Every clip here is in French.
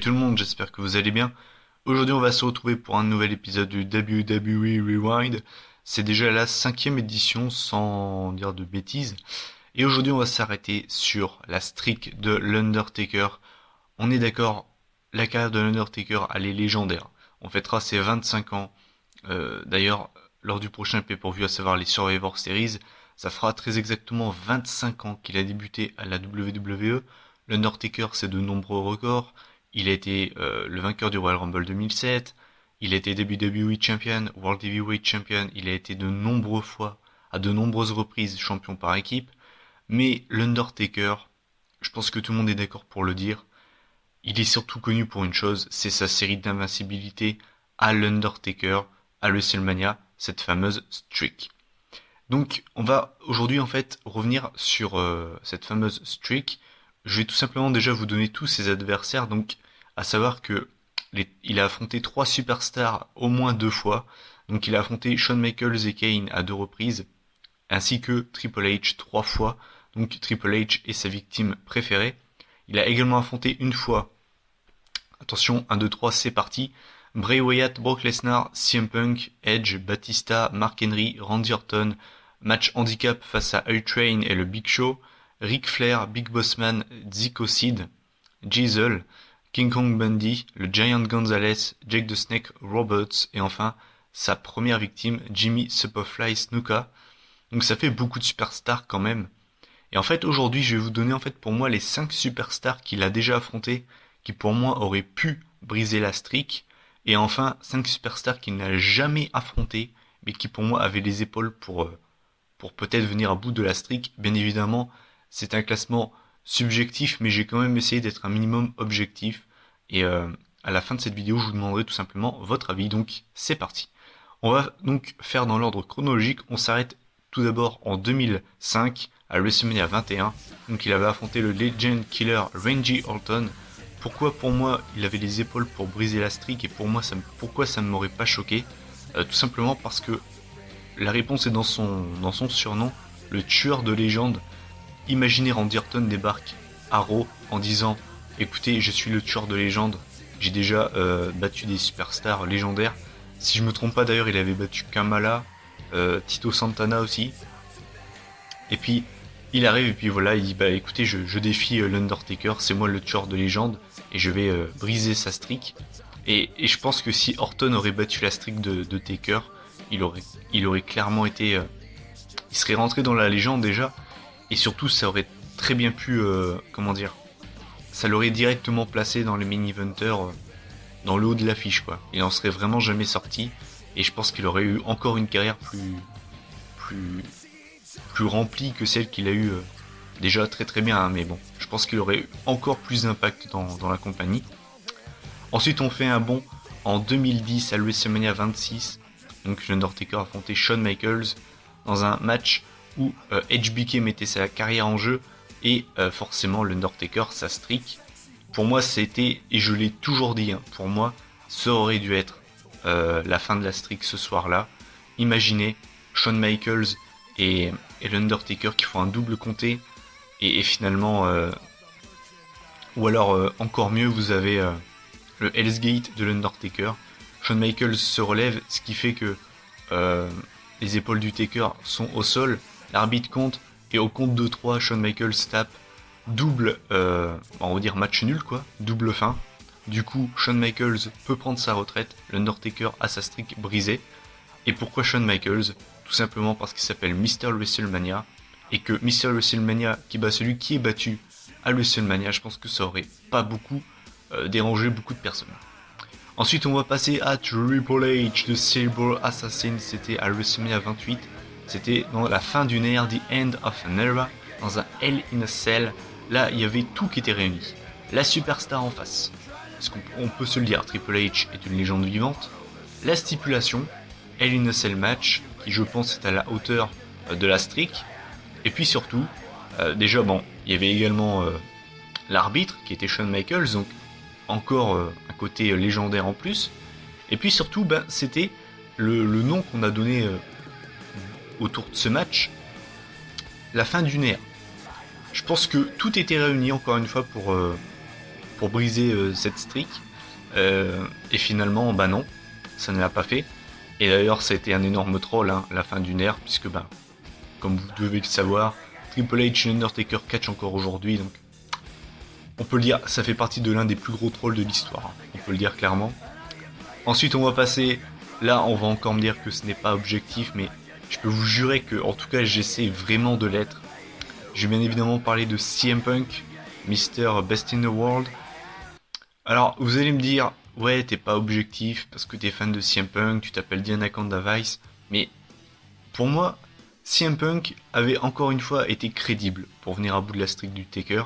tout le monde, j'espère que vous allez bien. Aujourd'hui on va se retrouver pour un nouvel épisode du WWE Rewind. C'est déjà la 5e édition sans dire de bêtises. Et aujourd'hui on va s'arrêter sur la streak de l'Undertaker. On est d'accord, la carrière de l'Undertaker elle est légendaire. On fêtera ses 25 ans. D'ailleurs, lors du prochain pay-per-view, à savoir les Survivor Series, ça fera très exactement 25 ans qu'il a débuté à la WWE. L'Undertaker, c'est de nombreux records. Il a été le vainqueur du Royal Rumble 2007. Il a été WWE Champion, World Heavyweight Champion. Il a été de nombreuses fois, à de nombreuses reprises, champion par équipe. Mais l'Undertaker, je pense que tout le monde est d'accord pour le dire, il est surtout connu pour une chose, c'est sa série d'invincibilité à l'Undertaker, à WrestleMania, cette fameuse streak. Donc on va aujourd'hui en fait revenir sur cette fameuse streak. Je vais tout simplement déjà vous donner tous ses adversaires, donc à savoir que il a affronté 3 superstars au moins 2 fois. Donc il a affronté Shawn Michaels et Kane à 2 reprises, ainsi que Triple H 3 fois. Donc Triple H est sa victime préférée. Il a également affronté une fois, attention, 1, 2, 3, c'est parti, Bray Wyatt, Brock Lesnar, CM Punk, Edge, Batista, Mark Henry, Randy Orton, match handicap face à A-Train et le Big Show, Ric Flair, Big Boss Man, Zico Sid, Diesel, King Kong Bundy, le Giant Gonzalez, Jake the Snake Roberts et enfin sa première victime, Jimmy Superfly Snuka. Donc ça fait beaucoup de superstars quand même. Et en fait aujourd'hui je vais vous donner en fait pour moi les 5 superstars qu'il a déjà affrontés qui pour moi auraient pu briser la streak. Et enfin 5 superstars qu'il n'a jamais affrontés mais qui pour moi avaient les épaules pour peut-être venir à bout de la streak. Bien évidemment c'est un classement subjectif mais j'ai quand même essayé d'être un minimum objectif. Et à la fin de cette vidéo je vous demanderai tout simplement votre avis. Donc c'est parti. On va donc faire dans l'ordre chronologique. On s'arrête tout d'abord en 2005 à WrestleMania 21. Donc il avait affronté le Legend Killer Randy Orton. Pourquoi pour moi il avait les épaules pour briser la streak et pour moi pourquoi ça ne m'aurait pas choqué? Tout simplement parce que la réponse est dans son surnom, le tueur de légende. Imaginez Randy Orton débarque à Raw en disant écoutez, je suis le tueur de légende, j'ai déjà battu des superstars légendaires. Si je me trompe pas d'ailleurs il avait battu Kamala, Tito Santana aussi. Et puis il arrive et puis voilà, il dit bah écoutez je défie l'Undertaker, c'est moi le tueur de légende et je vais briser sa streak. Et je pense que si Orton aurait battu la streak de Taker, il aurait clairement été, il serait rentré dans la légende déjà. Et surtout ça aurait très bien pu, comment dire, ça l'aurait directement placé dans les main-eventers, dans le haut de l'affiche quoi. Il en serait vraiment jamais sorti. Et je pense qu'il aurait eu encore une carrière plus remplie que celle qu'il a eu déjà très très bien, hein, mais bon, je pense qu'il aurait eu encore plus d'impact dans la compagnie. Ensuite on fait un bond en 2010 à WrestleMania 26, donc l'Undertaker affrontait Shawn Michaels dans un match où HBK mettait sa carrière en jeu et forcément l'Undertaker sa streak. Pour moi c'était, et je l'ai toujours dit, hein, pour moi ça aurait dû être la fin de la streak ce soir-là. Imaginez Shawn Michaels et l'Undertaker qui font un double compté et finalement ou alors encore mieux vous avez le Hell's Gate de l'Undertaker. Shawn Michaels se relève, ce qui fait que les épaules du Taker sont au sol, l'arbitre compte et au compte de 3 Shawn Michaels tape double, on va dire match nul quoi, double fin. Du coup, Shawn Michaels peut prendre sa retraite, l'Undertaker a sa streak brisée. Et pourquoi Shawn Michaels? Tout simplement parce qu'il s'appelle Mr. WrestleMania, et que Mr. WrestleMania qui bat celui qui est battu à WrestleMania, je pense que ça aurait pas beaucoup dérangé beaucoup de personnes. Ensuite, on va passer à Triple H, le Sabre Assassin, c'était à WrestleMania 28, c'était dans la fin d'une ère, the end of an era, dans un Hell in a Cell. Là, il y avait tout qui était réuni. La superstar en face, parce qu'on peut se le dire, Triple H est une légende vivante. La stipulation, Hell in a Cell match, qui je pense est à la hauteur de la streak. Et puis surtout, déjà bon, il y avait également l'arbitre qui était Shawn Michaels, donc encore un côté légendaire en plus. Et puis surtout, ben, c'était le nom qu'on a donné autour de ce match, la fin d'une ère. Je pense que tout était réuni encore une fois pour briser cette streak. Et finalement, bah non, ça ne l'a pas fait. Et d'ailleurs, ça a été un énorme troll, hein, la fin d'une ère, puisque bah, comme vous devez le savoir, Triple H et Undertaker catch encore aujourd'hui, donc on peut le dire, ça fait partie de l'un des plus gros trolls de l'histoire, hein, on peut le dire clairement. Ensuite, on va passer, là, on va encore me dire que ce n'est pas objectif, mais je peux vous jurer que, en tout cas, j'essaie vraiment de l'être. Je vais bien évidemment parler de CM Punk, Mr. Best in the World. Alors, vous allez me dire, ouais, t'es pas objectif parce que t'es fan de CM Punk, tu t'appelles Anaconda Vice, mais pour moi, CM Punk avait encore une fois été crédible pour venir à bout de la streak du Taker.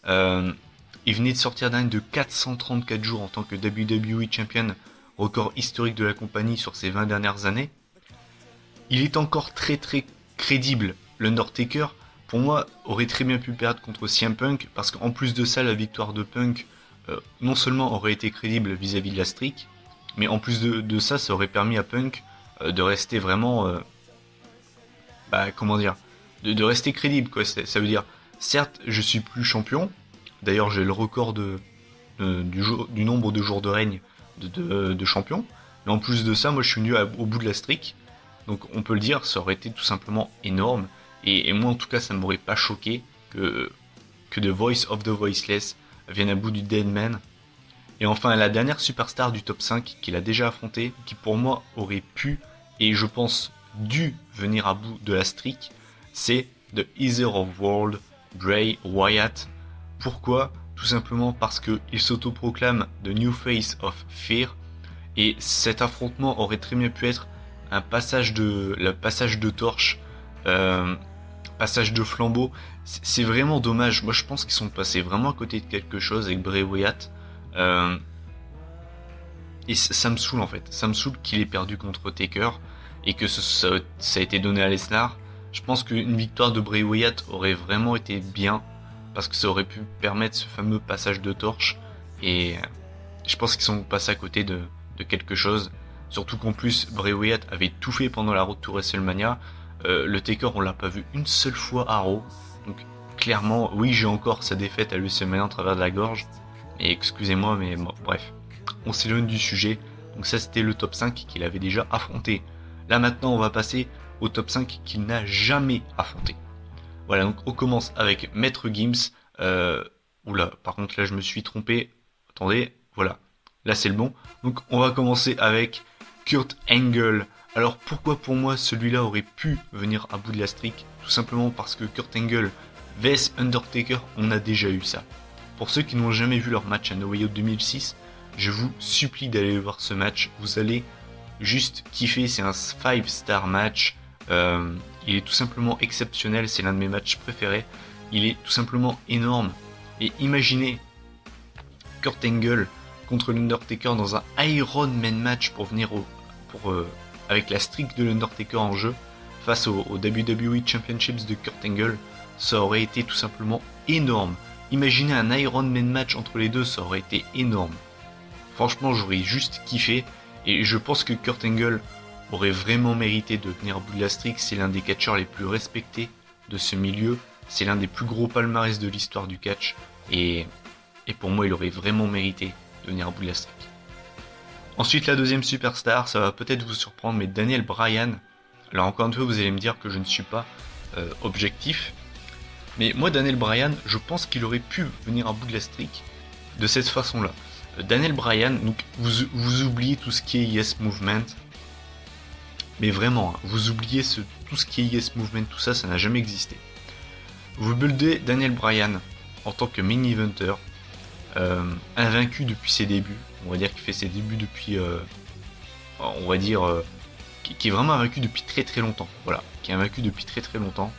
Il venait de sortir d'un de 434 jours en tant que WWE Champion, record historique de la compagnie sur ces 20 dernières années. Il est encore très crédible. L'Undertaker, pour moi, aurait très bien pu perdre contre CM Punk, parce qu'en plus de ça, la victoire de Punk, non seulement aurait été crédible vis-à-vis de la streak, mais en plus de ça, ça aurait permis à Punk de rester vraiment... comment dire, de rester crédible, quoi. Ça veut dire, certes, je suis plus champion. D'ailleurs, j'ai le record du nombre de jours de règne de champion. Mais en plus de ça, moi, je suis venu au bout de la streak. Donc, on peut le dire, ça aurait été tout simplement énorme. Et moi, en tout cas, ça ne m'aurait pas choqué que The Voice of the Voiceless vienne à bout du Deadman. Et enfin, la dernière superstar du top 5 qu'il a déjà affronté, qui pour moi aurait pu, et je pense dû venir à bout de la streak, c'est The Ether of World, Bray Wyatt. Pourquoi ? Tout simplement parce qu'il s'autoproclame The New Face of Fear, et cet affrontement aurait très bien pu être le passage de torche, passage de flambeau. C'est vraiment dommage. Moi, je pense qu'ils sont passés vraiment à côté de quelque chose avec Bray Wyatt. Et ça me saoule en fait. Ça me saoule qu'il ait perdu contre Taker et que ça a été donné à Lesnar. Je pense qu'une victoire de Bray Wyatt aurait vraiment été bien, parce que ça aurait pu permettre ce fameux passage de torche. Et je pense qu'ils sont passés à côté de quelque chose. Surtout qu'en plus, Bray Wyatt avait tout fait pendant la road to WrestleMania. Le Taker, on l'a pas vu une seule fois à Raw. Donc clairement, oui, j'ai encore sa défaite à WrestleMania en travers de la gorge. Mais excusez-moi, mais bon, bref. On s'éloigne du sujet. Donc ça, c'était le top 5 qu'il avait déjà affronté. Là maintenant, on va passer au top 5 qu'il n'a jamais affronté. Voilà, donc on commence avec Maître Gims. Oula, par contre là je me suis trompé. Attendez, voilà. Là c'est le bon. Donc on va commencer avec Kurt Angle. Alors pourquoi pour moi celui-là aurait pu venir à bout de la streak ? Tout simplement parce que Kurt Angle vs Undertaker, on a déjà eu ça. Pour ceux qui n'ont jamais vu leur match à No Way Out 2006, je vous supplie d'aller voir ce match. Vous allez juste kiffer, c'est un 5-star match. Il est tout simplement exceptionnel, c'est l'un de mes matchs préférés. Il est tout simplement énorme. Et imaginez Kurt Angle contre l'Undertaker dans un Iron Man match pour venir avec la streak de l'Undertaker en jeu face au WWE Championships de Kurt Angle. Ça aurait été tout simplement énorme. Imaginez un Iron Man match entre les deux, ça aurait été énorme. Franchement, j'aurais juste kiffé. Et je pense que Kurt Angle aurait vraiment mérité de venir à bout de la streak. C'est l'un des catcheurs les plus respectés de ce milieu. C'est l'un des plus gros palmarès de l'histoire du catch. Et pour moi, il aurait vraiment mérité de venir à bout de la streak. Ensuite, la deuxième superstar, ça va peut-être vous surprendre, mais Daniel Bryan. Alors encore une fois, vous allez me dire que je ne suis pas objectif. Mais moi, Daniel Bryan, je pense qu'il aurait pu venir à bout de la streak de cette façon-là. Daniel Bryan, donc vous oubliez tout ce qui est Yes Movement. Mais vraiment, vous oubliez tout ce qui est Yes Movement, tout ça, ça n'a jamais existé. Vous buildez Daniel Bryan en tant que main eventer, invaincu depuis ses débuts. On va dire qu'il fait ses débuts depuis, qui est vraiment invaincu depuis très longtemps. Voilà, qui est invaincu depuis très longtemps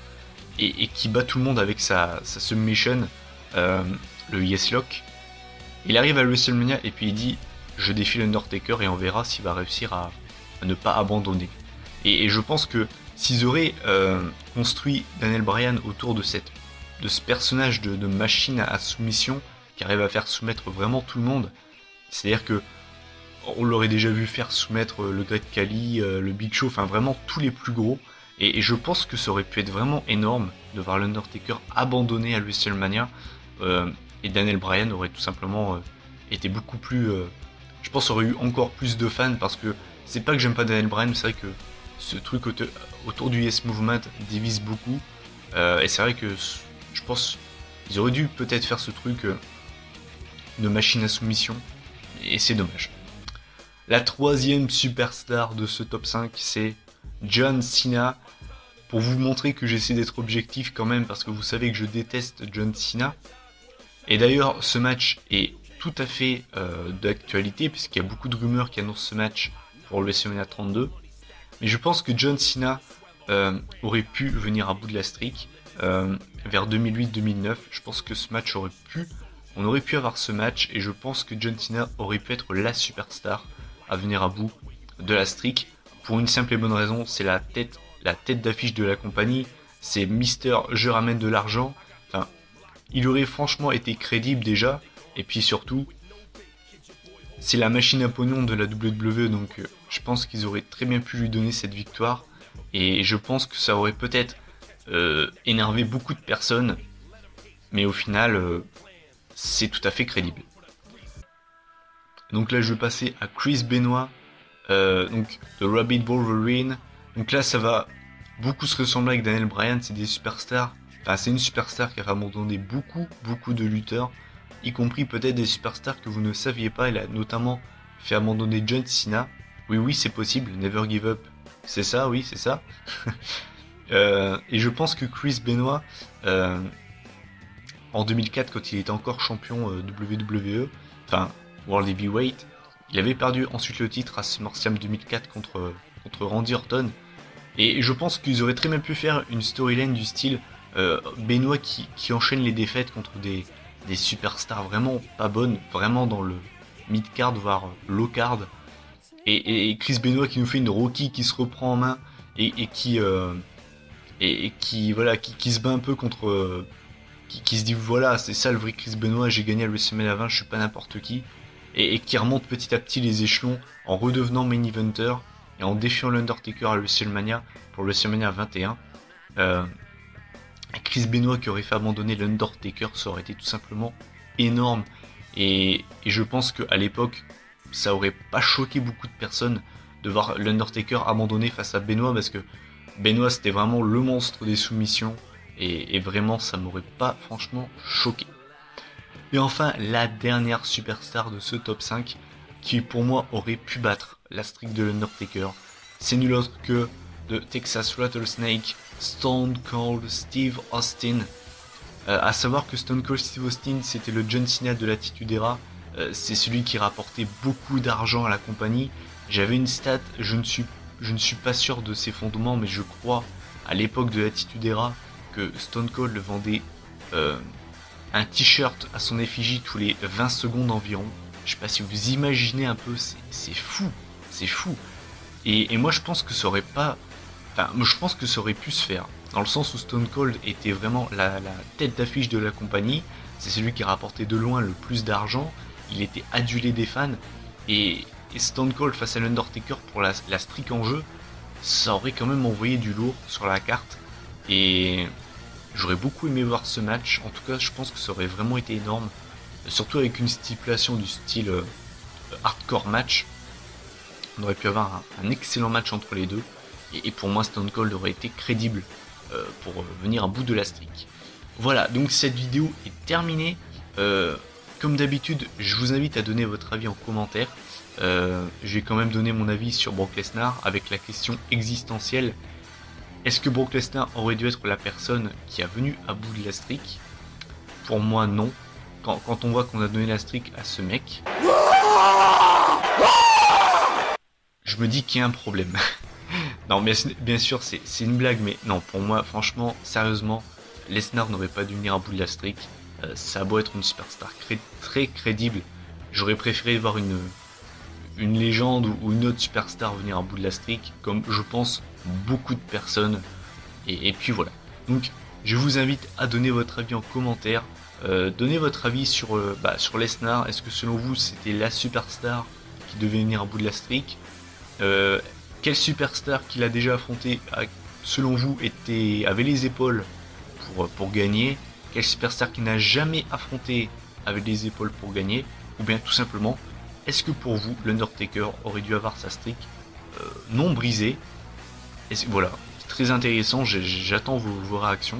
et qui bat tout le monde avec sa submission, le Yes Lock. Il arrive à WrestleMania et puis il dit je défie l'Undertaker et on verra s'il va réussir à ne pas abandonner. Et je pense que s'ils auraient construit Daniel Bryan autour de ce personnage de machine à soumission qui arrive à faire soumettre vraiment tout le monde, c'est-à-dire que on l'aurait déjà vu faire soumettre le Great Khali, le Big Show, enfin vraiment tous les plus gros. Et je pense que ça aurait pu être vraiment énorme de voir l'Undertaker abandonner à WrestleMania. et Daniel Bryan aurait tout simplement été beaucoup plus... je pense aurait eu encore plus de fans, parce que c'est pas que j'aime pas Daniel Bryan, mais c'est vrai que ce truc autour du Yes Movement divise beaucoup. Et c'est vrai que je pense qu'ils auraient dû peut-être faire ce truc de machine à soumission, et c'est dommage. La troisième superstar de ce top 5, c'est John Cena. Pour vous montrer que j'essaie d'être objectif quand même, parce que vous savez que je déteste John Cena. Et d'ailleurs, ce match est tout à fait d'actualité, puisqu'il y a beaucoup de rumeurs qui annoncent ce match pour le WrestleMania 32. Mais je pense que John Cena aurait pu venir à bout de la streak vers 2008-2009. Je pense que ce match on aurait pu avoir ce match, et je pense que John Cena aurait pu être la superstar à venir à bout de la streak, pour une simple et bonne raison, c'est la tête d'affiche de la compagnie, c'est Mister je ramène de l'argent. Enfin, il aurait franchement été crédible déjà, et puis surtout, c'est la machine à pognon de la WWE, donc je pense qu'ils auraient très bien pu lui donner cette victoire, et je pense que ça aurait peut-être énervé beaucoup de personnes, mais au final, c'est tout à fait crédible. Donc là, je vais passer à Chris Benoit, donc de Rabbit Wolverine. Donc là, ça va beaucoup se ressembler avec Daniel Bryan, c'est des superstars. Enfin, c'est une superstar qui a abandonné beaucoup de lutteurs, y compris peut-être des superstars que vous ne saviez pas. Elle a notamment fait abandonner John Cena. Oui, c'est possible, Never Give Up. C'est ça, oui, c'est ça. Et je pense que Chris Benoit, en 2004, quand il était encore champion WWE, enfin World Heavyweight, il avait perdu ensuite le titre à SummerSlam 2004 contre Randy Orton. Et je pense qu'ils auraient très bien pu faire une storyline du style Benoit qui enchaîne les défaites contre des superstars vraiment pas bonnes, vraiment dans le mid-card voire low-card. Et Chris Benoit qui nous fait une Rocky qui se reprend en main et qui se bat un peu contre... qui se dit voilà, c'est ça le vrai Chris Benoit, j'ai gagné à WrestleMania 20, je suis pas n'importe qui. Et qui remonte petit à petit les échelons en redevenant main eventer et en défiant l'Undertaker à WrestleMania pour WrestleMania 21. Chris Benoit qui aurait fait abandonner l'Undertaker, ça aurait été tout simplement énorme. Et je pense qu'à l'époque, ça aurait pas choqué beaucoup de personnes de voir l'Undertaker abandonner face à Benoit, parce que Benoit c'était vraiment le monstre des soumissions, et vraiment ça m'aurait pas franchement choqué. Et enfin, la dernière superstar de ce top 5, qui pour moi aurait pu battre la streak de l'Undertaker, c'est nul autre que de Texas Rattlesnake, Stone Cold Steve Austin. À savoir que Stone Cold Steve Austin, c'était le John Cena de l'Attitude Era, c'est celui qui rapportait beaucoup d'argent à la compagnie. J'avais une stat, je ne suis pas sûr de ses fondements, mais je crois à l'époque de l'Attitude Era que Stone Cold vendait un t-shirt à son effigie tous les 20 secondes environ. Je sais pas si vous imaginez un peu, c'est fou, c'est fou. Et moi je pense que ça aurait pas... Enfin, je pense que ça aurait pu se faire, dans le sens où Stone Cold était vraiment la tête d'affiche de la compagnie, c'est celui qui rapportait de loin le plus d'argent, il était adulé des fans, et Stone Cold face à l'Undertaker pour la streak en jeu, ça aurait quand même envoyé du lourd sur la carte, et j'aurais beaucoup aimé voir ce match. En tout cas, je pense que ça aurait vraiment été énorme, surtout avec une stipulation du style hardcore match. On aurait pu avoir un excellent match entre les deux, et pour moi Stone Cold aurait été crédible pour venir à bout de la streak. Voilà, donc cette vidéo est terminée. Comme d'habitude, je vous invite à donner votre avis en commentaire. Je vais quand même donner mon avis sur Brock Lesnar avec la question existentielle. Est-ce que Brock Lesnar aurait dû être la personne qui a venu à bout de la streak? Pour moi, non. Quand on voit qu'on a donné la streak à ce mec, je me dis qu'il y a un problème. Non, bien sûr, c'est une blague, mais non, pour moi, franchement, sérieusement, Lesnar n'aurait pas dû venir à bout de la streak. Ça a beau être une superstar très crédible, j'aurais préféré voir une légende ou une autre superstar venir à bout de la streak, comme je pense beaucoup de personnes. Et puis voilà. Donc je vous invite à donner votre avis en commentaire. Donnez votre avis sur Lesnar. Est-ce que selon vous c'était la superstar qui devait venir à bout de la streak? Quelle superstar qu'il a déjà affronté selon vous avait les épaules pour gagner? Quelle superstar qu'il n'a jamais affronté avait les épaules pour gagner, ou bien tout simplement, est-ce que pour vous, l'Undertaker aurait dû avoir sa streak non brisée? Voilà, c'est très intéressant, j'attends vos réactions.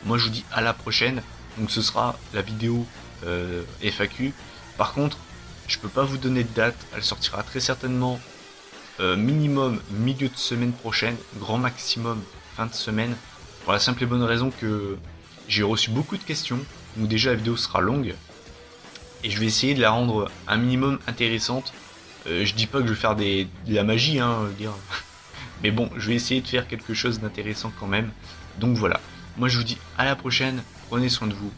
Moi je vous dis à la prochaine, donc ce sera la vidéo FAQ. Par contre, je peux pas vous donner de date, elle sortira très certainement minimum milieu de semaine prochaine, grand maximum fin de semaine, pour la simple et bonne raison que j'ai reçu beaucoup de questions, donc déjà la vidéo sera longue, et je vais essayer de la rendre un minimum intéressante. Je dis pas que je vais faire de la magie, dire. Mais bon, je vais essayer de faire quelque chose d'intéressant quand même. Donc voilà, moi je vous dis à la prochaine, prenez soin de vous.